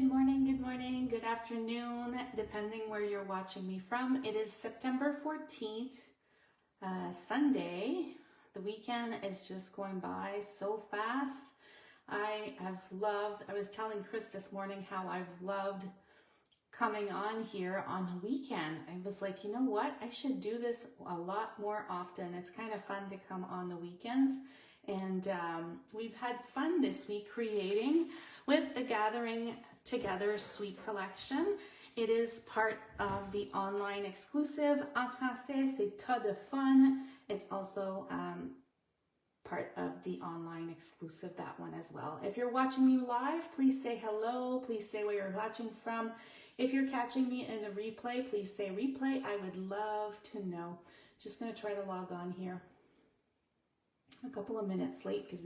morning, good afternoon, depending where you're watching me from. It is September 14th, Sunday. The weekend is just going by so fast. I was telling Chris this morning how I've loved coming on here on the weekend. I was like, you know what? I should do this a lot more often. It's kind of fun to come on the weekends. And we've had fun this week creating with the Gathering Together Suite Collection. It is part of the online exclusive En Français, c'est tas de fun. It's also part of the online exclusive, that one as well. If you're watching me live, please say hello. Please say where you're watching from. If you're catching me in the replay, please say replay. I would love to know. Just going to try to log on here. A couple of minutes late because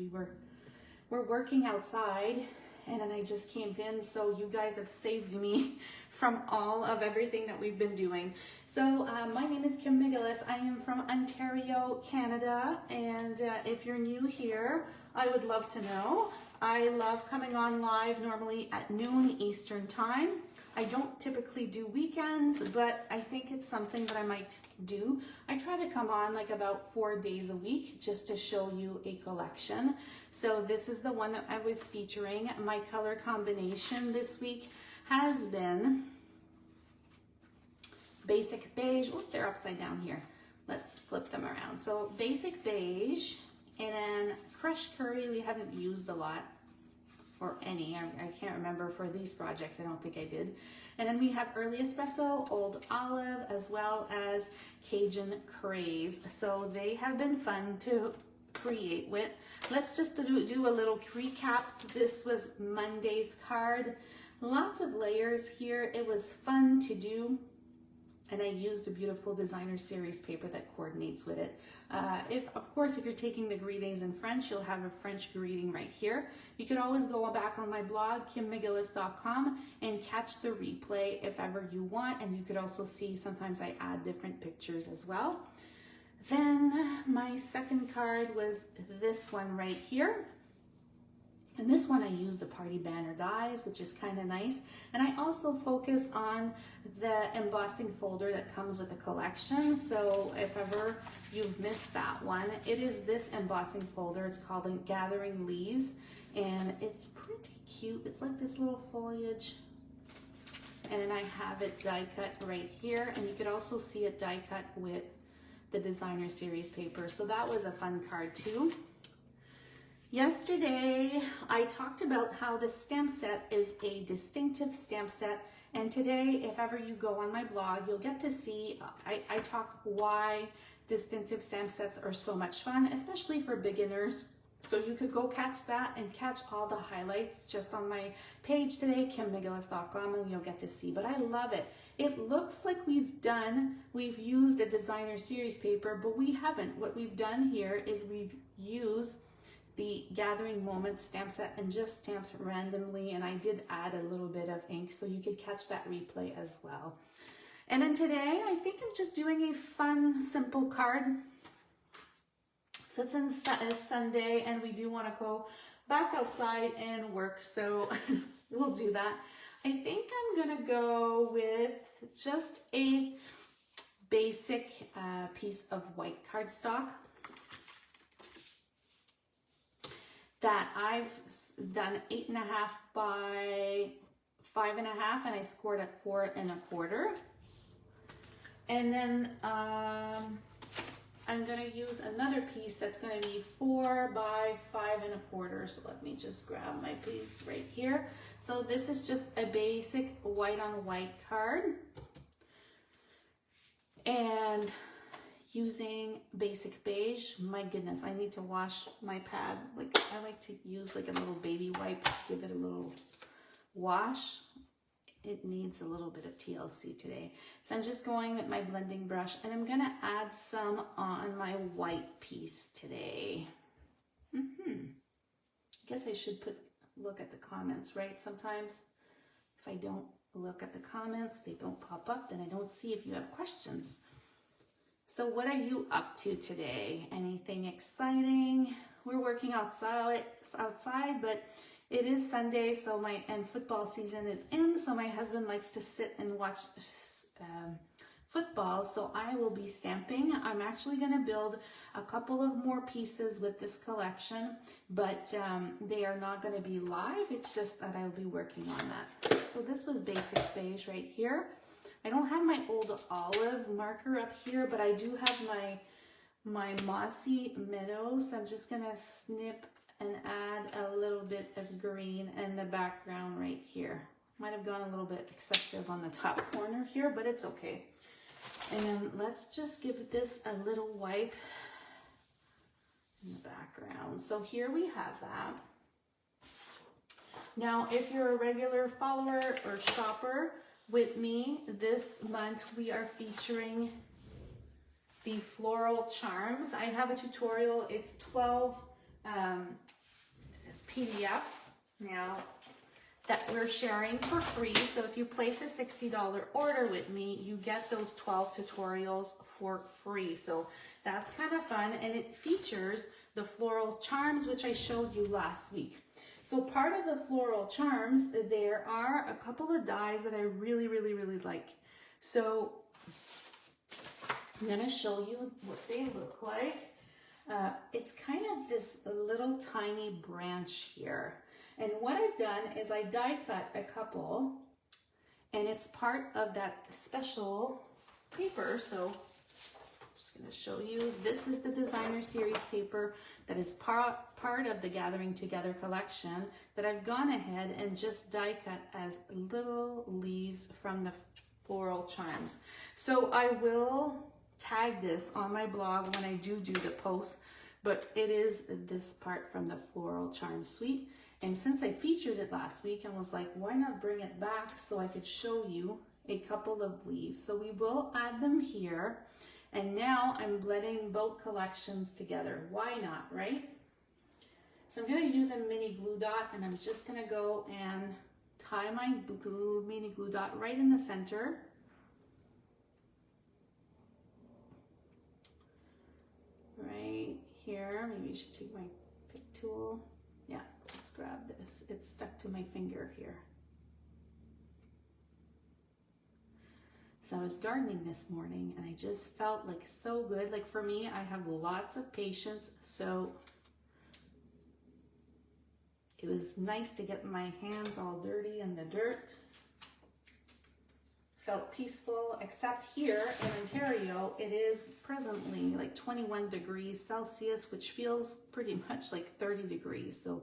we're working outside, and then I just came in, so you guys have saved me from all of everything that we've been doing. So my name is Kim McGillis. I am from Ontario, Canada, and if you're new here, I would love to know. I love coming on live normally at noon Eastern time. I don't typically do weekends, but I think it's something that I might do. I try to come on like about 4 days a week just to show you a collection. So this is the one that I was featuring. My color combination this week has been basic beige. Oh, they're upside down here. Let's flip them around. So basic beige, and then crushed curry we haven't used a lot. Or any, I can't remember for these projects, I don't think I did. And then we have early espresso, old olive, as well as Cajun craze. So they have been fun to create with. Let's just do a little recap. This was Monday's card. Lots of layers here. It was fun to do. And I used a beautiful designer series paper that coordinates with it. Of course, if you're taking the greetings in French, you'll have a French greeting right here. You could always go back on my blog, kimmcgillis.com, and catch the replay if ever you want. And you could also see sometimes I add different pictures as well. Then my second card was this one right here. And this one I used the party banner dies, which is kind of nice. And I also focus on the embossing folder that comes with the collection. So if ever you've missed that one, it is this embossing folder. It's called Gathering Leaves, and it's pretty cute. It's like this little foliage. And then I have it die cut right here. And you could also see it die cut with the designer series paper. So that was a fun card too. Yesterday, I talked about how the stamp set is a distinctive stamp set, and today, if ever you go on my blog, you'll get to see, I talk why distinctive stamp sets are so much fun, especially for beginners. So you could go catch that and catch all the highlights just on my page today, kimmcgillis.com, and you'll get to see, but I love it. It looks like we've used a designer series paper, but we haven't. What we've done here is we've used the Gathering Moments stamp set and just stamped randomly, and I did add a little bit of ink so you could catch that replay as well. And then today I think I'm just doing a fun simple card. So it's Sunday and we do want to go back outside and work, so we'll do that. I think I'm gonna go with just a basic piece of white cardstock that I've done 8.5 by 5.5, and I scored at 4 1/4. And then I'm gonna use another piece that's gonna be 4 by 5 1/4. So let me just grab my piece right here. So this is just a basic white on white card. And using basic beige, my goodness, I need to wash my pad. Like I like to use like a little baby wipe, give it a little wash. It needs a little bit of TLC today. So I'm just going with my blending brush, and I'm gonna add some on my white piece today. I guess I should look at the comments, right? Sometimes if I don't look at the comments, they don't pop up, then I don't see if you have questions. So what are you up to today? Anything exciting? We're working outside, but It is Sunday, so and football season is in, so my husband likes to sit and watch football, so I will be stamping. I'm actually going to build a couple of more pieces with this collection, but they are not going to be live. It's just that I'll be working on that. So this was basic beige right here. I don't have my old olive marker up here, but I do have my mossy meadow, so I'm just going to snip and add a little bit of green in the background right here. Might have gone a little bit excessive on the top corner here, but it's okay. And then let's just give this a little wipe in the background. So here we have that. Now, if you're a regular follower or shopper with me, this month we are featuring the Floral Charms. I have a tutorial. It's 12 PDF now that we're sharing for free. So if you place a $60 order with me, you get those 12 tutorials for free. So that's kind of fun, and it features the Floral Charms, which I showed you last week. So part of the Floral Charms, there are a couple of dies that I really like. So I'm gonna show you what they look like. It's kind of this little tiny branch here. And what I've done is I die cut a couple, and it's part of that special paper. So I'm just going to show you. This is the designer series paper that is part of the Gathering Together collection that I've gone ahead and just die cut as little leaves from the Floral Charms. So I will tag this on my blog when I do the post, but it is this part from the Floral Charm Suite. And since I featured it last week and was like, why not bring it back so I could show you a couple of leaves. So we will add them here. And now I'm blending both collections together. Why not, right? So I'm going to use a mini glue dot, and I'm just going to go and tie my mini glue dot right in the center. Right here. Maybe you should take my pick tool. Yeah, let's grab this. It's stuck to my finger here. So I was gardening this morning, and I just felt like so good. Like for me, I have lots of patience, so it was nice to get my hands all dirty in the dirt. Felt peaceful, except here in Ontario, it is presently like 21 degrees Celsius, which feels pretty much like 30 degrees. So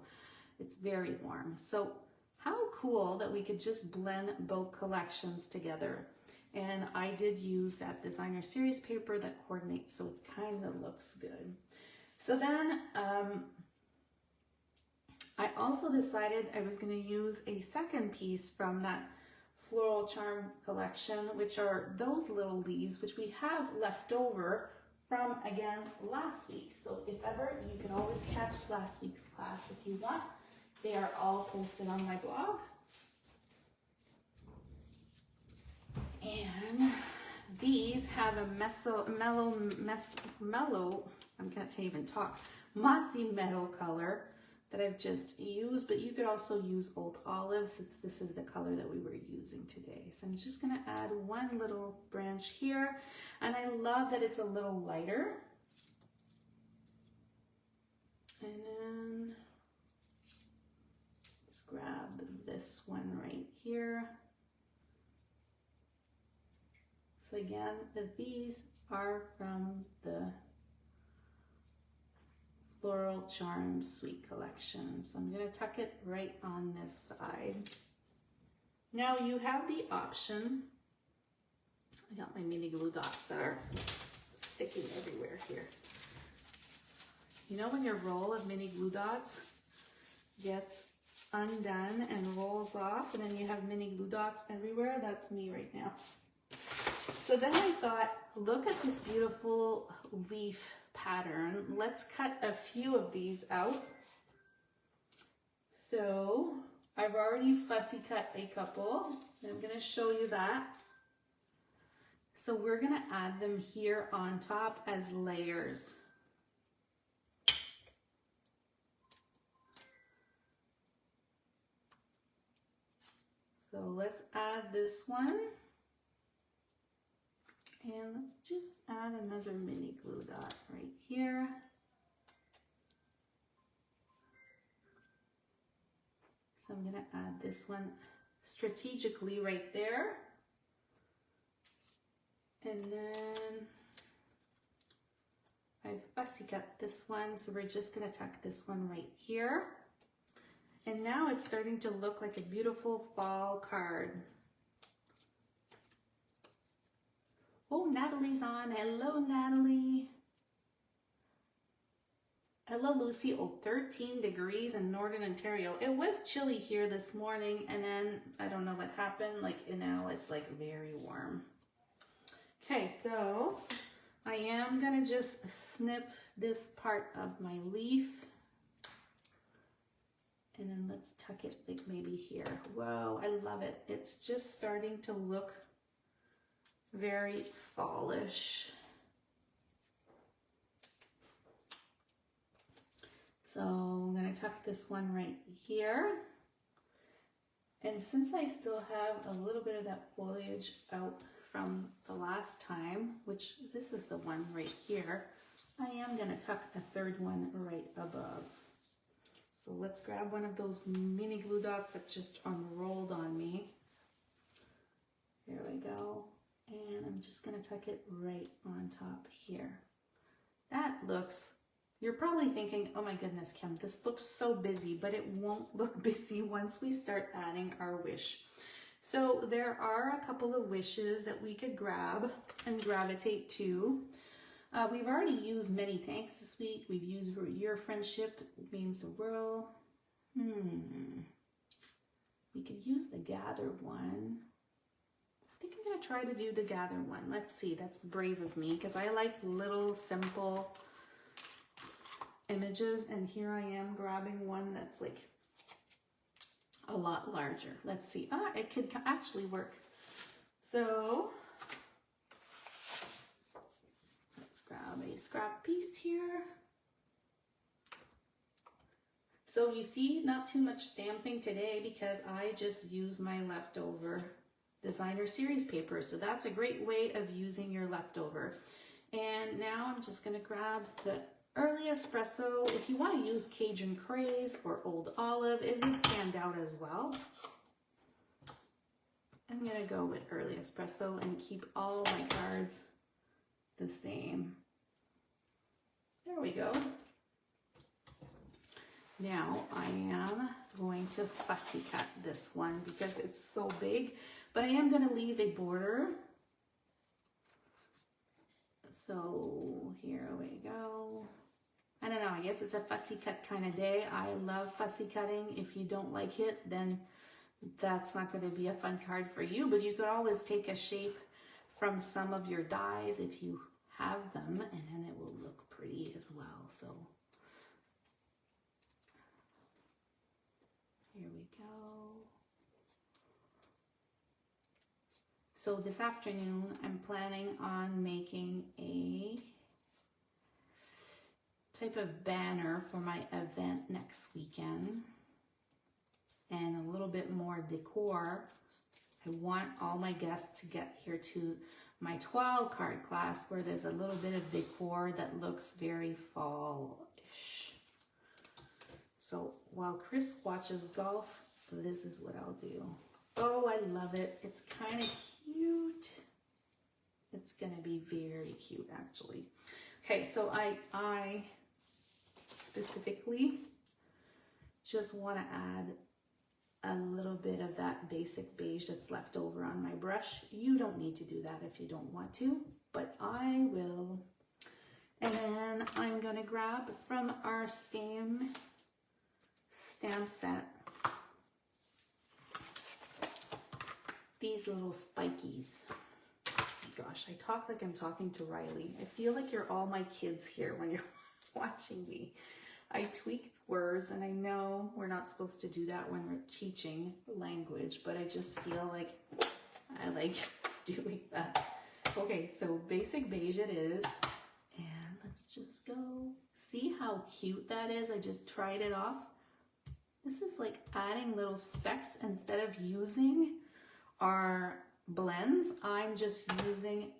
it's very warm. So how cool that we could just blend both collections together. And I did use that designer series paper that coordinates, so it kind of looks good. So then I also decided I was going to use a second piece from that Floral Charm collection, which are those little leaves, which we have left over from, again, last week. So if ever, you can always catch last week's class if you want. They are all posted on my blog. And these have a mellow, I can't even talk, mossy meadow color that I've just used, but you could also use old olive since this is the color that we were using today. So I'm just gonna add one little branch here, and I love that it's a little lighter. And then let's grab this one right here. So again, these are from the Floral Charm Suite collection. So I'm going to tuck it right on this side. Now you have the option. I got my mini glue dots that are sticking everywhere here. You know when your roll of mini glue dots gets undone and rolls off, and then you have mini glue dots everywhere? That's me right now. So then I thought, look at this beautiful leaf pattern. Let's cut a few of these out. So I've already fussy cut a couple. I'm going to show you that. So we're going to add them here on top as layers. So let's add this one. And let's just add another mini glue dot right here. So I'm going to add this one strategically right there. And then I've fussy cut this one, so we're just going to tuck this one right here. And now it's starting to look like a beautiful fall card. Oh, Natalie's on. Hello, Natalie. Hello, Lucy. Oh, 13 degrees in Northern Ontario. It was chilly here this morning, and then I don't know what happened. Like now it's like very warm. Okay, so I am gonna just snip this part of my leaf, and then let's tuck it like maybe here. Whoa, I love it. It's just starting to look very fallish. So I'm going to tuck this one right here. And since I still have a little bit of that foliage out from the last time, which this is the one right here, I am going to tuck a third one right above. So let's grab one of those mini glue dots that just unrolled on me. There we go. And I'm just going to tuck it right on top here. That looks... You're probably thinking, oh my goodness, Kim, this looks so busy, but it won't look busy once we start adding our wish. So there are a couple of wishes that we could grab and gravitate to. We've already used many thanks this week. We've used your friendship means the world. We could use the gather one. I think I'm going to try to do the gather one. Let's see, that's brave of me because I like little simple images, and here I am grabbing one that's like a lot larger. Let's see. It could actually work. So let's grab a scrap piece here. So you see, not too much stamping today because I just use my leftover designer series paper. So that's a great way of using your leftover. And now I'm just going to grab the Early Espresso. If you want to use Cajun Craze or Old Olive, it would stand out as well. I'm going to go with Early Espresso and keep all my cards the same. There we go. Now I am going to fussy cut this one because it's so big, but I am going to leave a border. So here we go. I don't know, I guess it's a fussy cut kind of day. I love fussy cutting. If you don't like it, then that's not going to be a fun card for you, but you could always take a shape from some of your dies if you have them, and then it will look pretty as well. So here we go. So this afternoon, I'm planning on making a type of banner for my event next weekend and a little bit more decor. I want all my guests to get here to my 12 card class where there's a little bit of decor that looks very fall-ish. So while Chris watches golf, this is what I'll do. Oh, I love it. It's kind of cute. It's gonna be very cute actually. Okay, so I specifically just want to add a little bit of that basic beige that's left over on my brush. You don't need to do that if you don't want to, but I will. And then I'm going to grab from our stamp set these little spikies. Gosh, I talk like I'm talking to Riley. I feel like you're all my kids here when you're watching me. I tweak words, and I know we're not supposed to do that when we're teaching language, but I just feel like I like doing that. Okay, so basic beige it is, and let's just go. See how cute that is? I just tried it off. This is like adding little specks instead of using our blends, I'm just using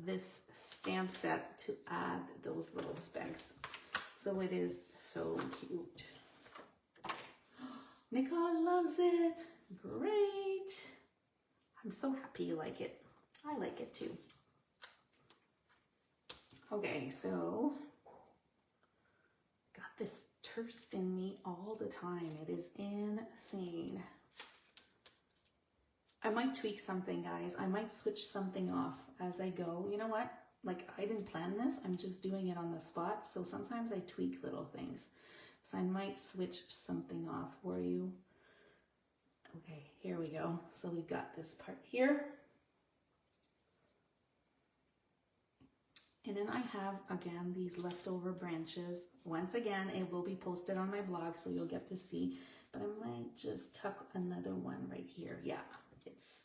this stamp set to add those little specks. So it is so cute. Nicole loves it. Great. I'm so happy you like it. I like it too. Okay, so got this thirst in me all the time. It is insane. I might tweak something, guys. I might switch something off as I go. You know what? Like, I didn't plan this. I'm just doing it on the spot. So sometimes I tweak little things. So I might switch something off for you. Okay, here we go. So we've got this part here. And then I have, again, these leftover branches. Once again, it will be posted on my blog, so you'll get to see. But I might just tuck another one right here. Yeah, it's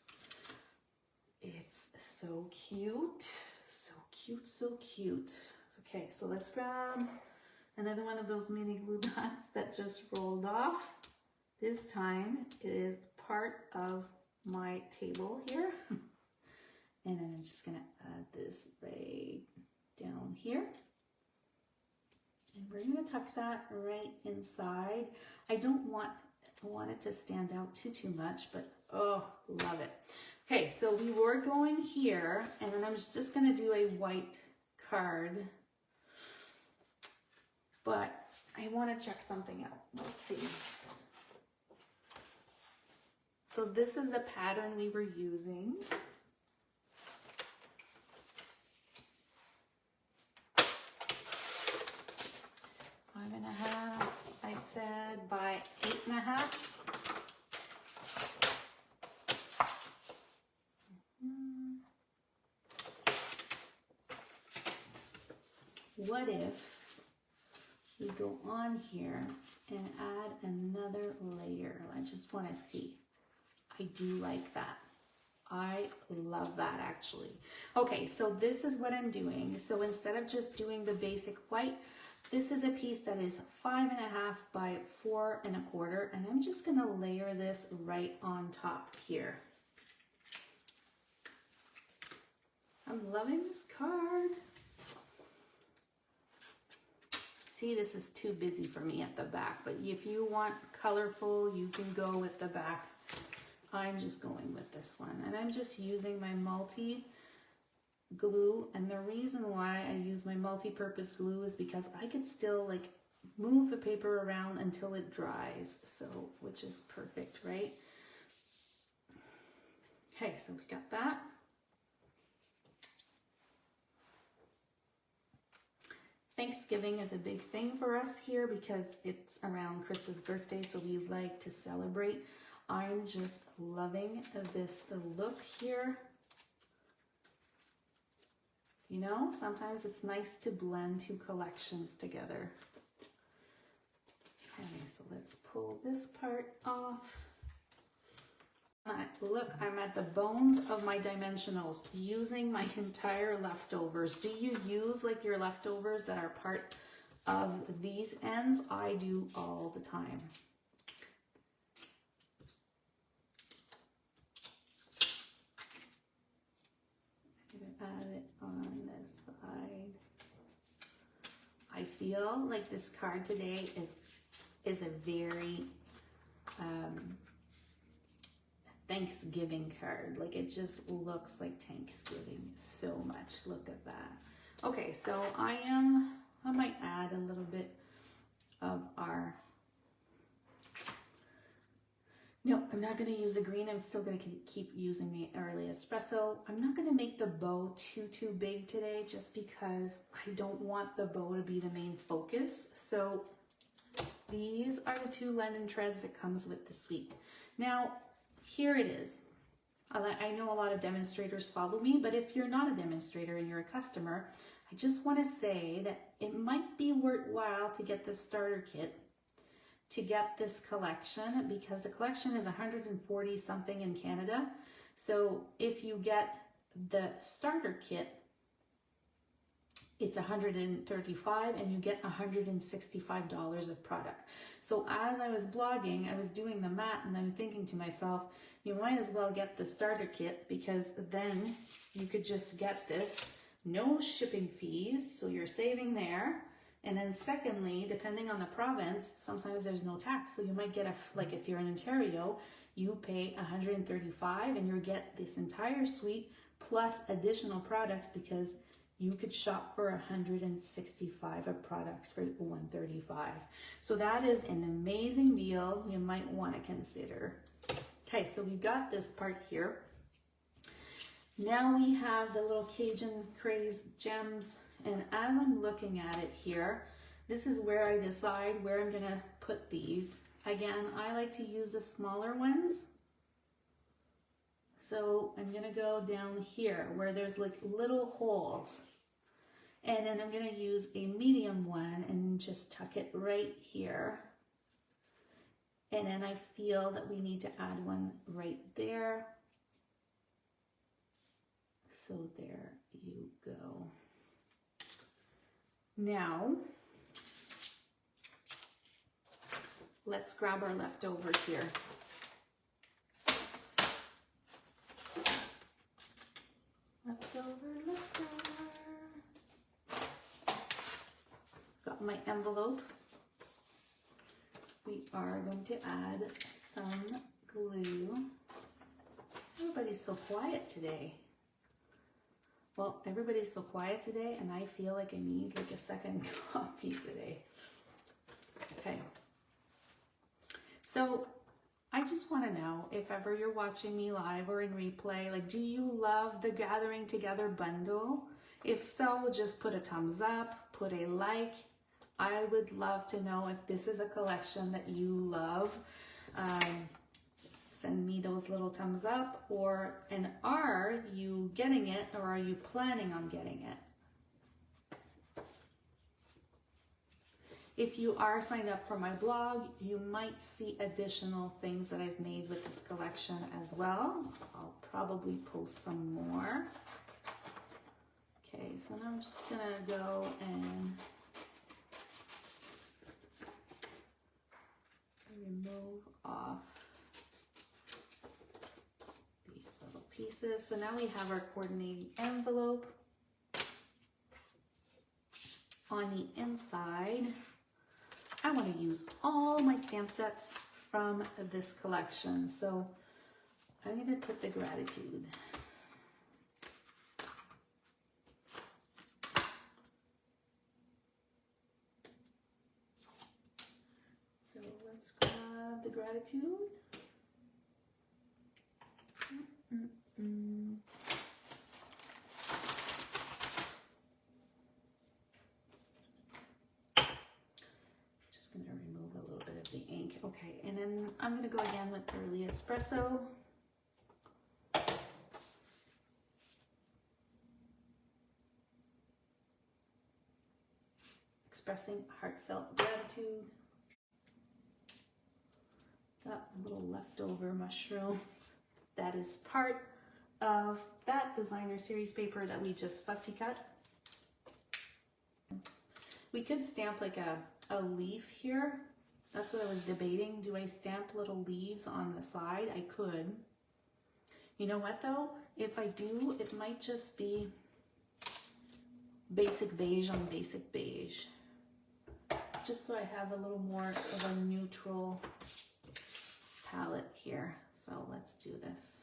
so cute. So cute, so cute. Okay, so let's grab another one of those mini glue dots that just rolled off. This time it is part of my table here. And I'm just gonna add this right down here. And we're gonna tuck that right inside. I don't want it to stand out too much, but oh, love it. Okay, so we were going here, and then I'm just gonna do a white card, but I wanna check something out. Let's see. So this is the pattern we were using. 5.5, I said, by 8.5. What if we go on here and add another layer? I just want to see. I do like that. I love that, actually. Okay, so this is what I'm doing. So instead of just doing the basic white, this is a piece that is 5.5 by 4.25, and I'm just gonna layer this right on top here. I'm loving this card. See, this is too busy for me at the back, but if you want colorful, you can go with the back. I'm just going with this one, and I'm just using my multi glue, and the reason why I use my multi-purpose glue is because I could still like move the paper around until it dries, so which is perfect, right? Okay, so we got that. Thanksgiving is a big thing for us here because it's around Chris's birthday, so we like to celebrate. I'm just loving this look here. You know, sometimes it's nice to blend two collections together. Okay, so let's pull this part off. Look, I'm at the bones of my dimensionals, using my entire leftovers. Do you use like your leftovers that are part of these ends? I do all the time. Add it on this side. I feel like this card today is a very Thanksgiving card. Like, it just looks like Thanksgiving so much. Look at that. Okay, so I might add a little bit of our, no, I'm not going to use the green. I'm still going to keep using the early espresso. I'm not going to make the bow too big today just because I don't want the bow to be the main focus. So these are the 2 linen threads that comes with the suite. Now, here it is. I know a lot of demonstrators follow me, but if you're not a demonstrator and you're a customer, I just want to say that it might be worthwhile to get the starter kit to get this collection, because the collection is 140 something in Canada. So if you get the starter kit, it's $135 and you get $165 of product. So as I was blogging, I was doing the math and I'm thinking to myself, you might as well get the starter kit, because then you could just get this, no shipping fees, so you're saving there. And then secondly, depending on the province, sometimes there's no tax. So you might get like if you're in Ontario, you pay $135 and you get this entire suite plus additional products, because you could shop for $165 of products for $135. So that is an amazing deal you might want to consider. Okay, so we got this part here. Now we have the little Cajun Craze gems, and as I'm looking at it here, this is where I decide where I'm gonna put these. Again, I like to use the smaller ones. So I'm gonna go down here where there's like little holes. And then I'm gonna use a medium one and just tuck it right here. And then I feel that we need to add one right there. So there you go. Now, let's grab our leftover here. Leftover. Got my envelope. We are going to add some glue. Everybody's so quiet today. Well, everybody's so quiet today, and I feel like I need like a second coffee today. Okay. So I just want to know, if ever you're watching me live or in replay, like, do you love the Gathering Together bundle? If so, just put a thumbs up, put a like. I would love to know if this is a collection that you love. Send me those little thumbs up, and are you getting it, or are you planning on getting it? If you are signed up for my blog, you might see additional things that I've made with this collection as well. I'll probably post some more. Okay, so now I'm just gonna go and remove off these little pieces. So now we have our coordinating envelope. On the inside, I want to use all my stamp sets from this collection. So I'm going to put the gratitude. So let's grab the gratitude. Just going to remove a little bit of the ink. Okay, and then I'm going to go again with Early Espresso. Expressing heartfelt gratitude. Got a little leftover mushroom. That is part of that designer series paper that we just fussy cut. We could stamp like a leaf here. That's what I was debating. Do I stamp little leaves on the side? I could. You know what though? If I do, it might just be basic beige on basic beige. Just so I have a little more of a neutral palette here. So let's do this.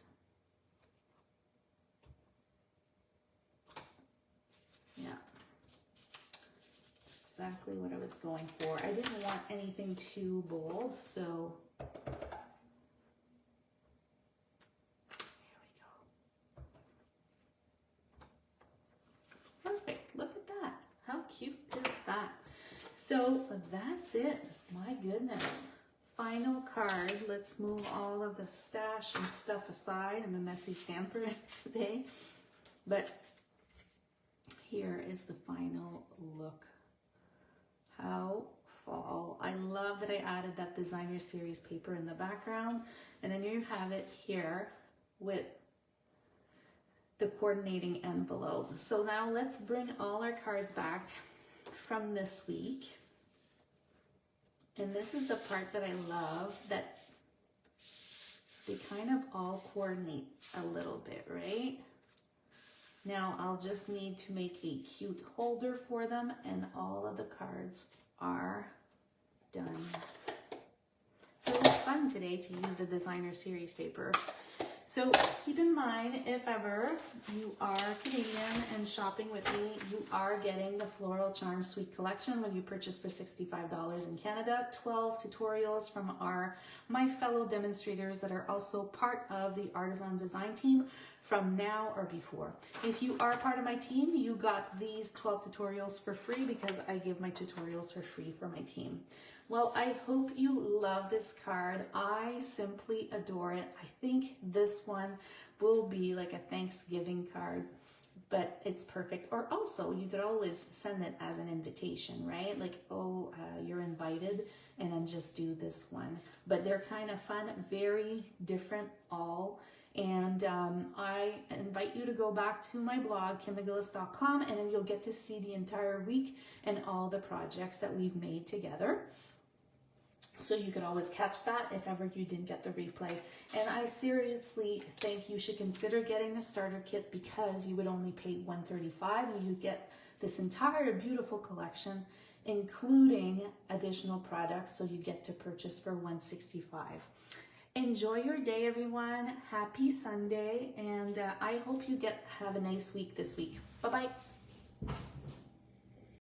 Yeah. That's exactly what I was going for. I didn't want anything too bold, so there we go. Perfect. Look at that. How cute is that? So that's it. My goodness. Final card. Let's move all of the stash and stuff aside. I'm a messy stamper today. But here is the final look. How fall. I love that I added that designer series paper in the background. And then you have it here with the coordinating envelope. So now let's bring all our cards back from this week. And this is the part that I love, that they kind of all coordinate a little bit, right? Now I'll just need to make a cute holder for them, and all of the cards are done. So it was fun today to use the designer series paper. So keep in mind, if ever you are Canadian and shopping with me, you are getting the Floral Charm Suite Collection when you purchase for $65 in Canada. 12 tutorials from my fellow demonstrators that are also part of the artisan design team from now or before. If you are part of my team, you got these 12 tutorials for free because I give my tutorials for free for my team. Well, I hope you love this card. I simply adore it. I think this one will be like a Thanksgiving card, but it's perfect. Or also, you could always send it as an invitation, right? Like, oh, you're invited, and then just do this one. But they're kind of fun, very different all. And I invite you to go back to my blog, kimmcgillis.com, and then you'll get to see the entire week and all the projects that we've made together. So you could always catch that if ever you didn't get the replay. And I seriously think you should consider getting the starter kit, because you would only pay $135 and you get this entire beautiful collection, including additional products, so you get to purchase for $165. Enjoy your day, everyone. Happy Sunday, and I hope you have a nice week this week. Bye-bye.